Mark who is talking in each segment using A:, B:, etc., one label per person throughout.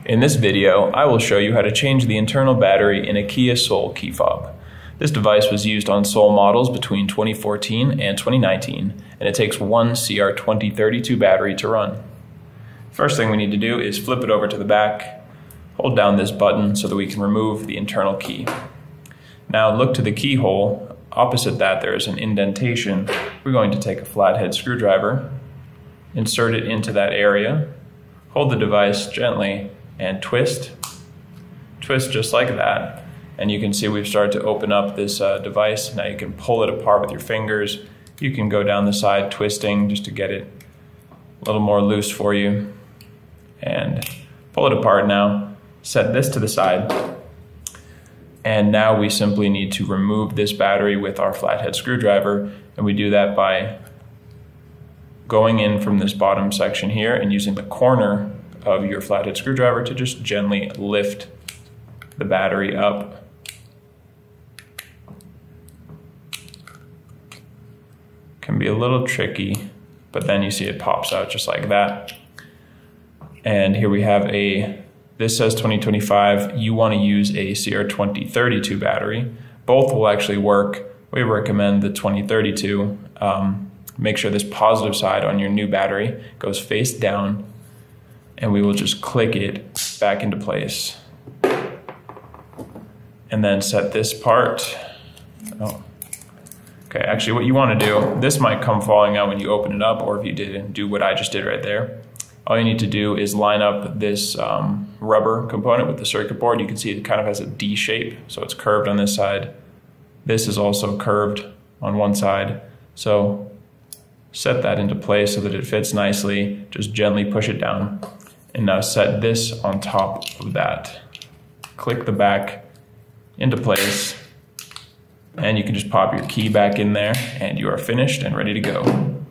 A: In this video, I will show you how to change the internal battery in a Kia Soul key fob. This device was used on Soul models between 2014 and 2019, and it takes one CR2032 battery to run. First thing we need to do is flip it over to the back, hold down this button so that we can remove the internal key. Now look to the keyhole. Opposite that there is an indentation. We're going to take a flathead screwdriver, insert it into that area, hold the device gently, and twist just like that. And you can see we've started to open up this device. Now you can pull it apart with your fingers. You can go down the side twisting just to get it a little more loose for you. And pull it apart now. Set this to the side. And now we simply need to remove this battery with our flathead screwdriver. And we do that by going in from this bottom section here and using the corner of your flathead screwdriver to just gently lift the battery up. Can be a little tricky, but then you see it pops out just like that. And here we have this says 2025, you want to use a CR2032 battery. Both will actually work. We recommend the 2032. Make sure this positive side on your new battery goes face down, and we will just click it back into place. And then set this part. Okay, actually what you want to do, this might come falling out when you open it up, or if you didn't do what I just did right there. All you need to do is line up this rubber component with the circuit board. You can see it kind of has a D shape, so it's curved on this side. This is also curved on one side. So set that into place so that it fits nicely. Just gently push it down. And now set this on top of that. Click the back into place, and you can just pop your key back in there, and you are finished and ready to go.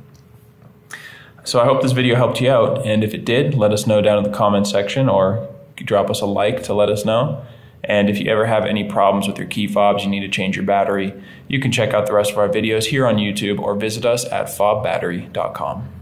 A: So I hope this video helped you out, and if it did, let us know down in the comment section, or drop us a like to let us know. And if you ever have any problems with your key fobs, you need to change your battery, you can check out the rest of our videos here on YouTube or visit us at fobbattery.com.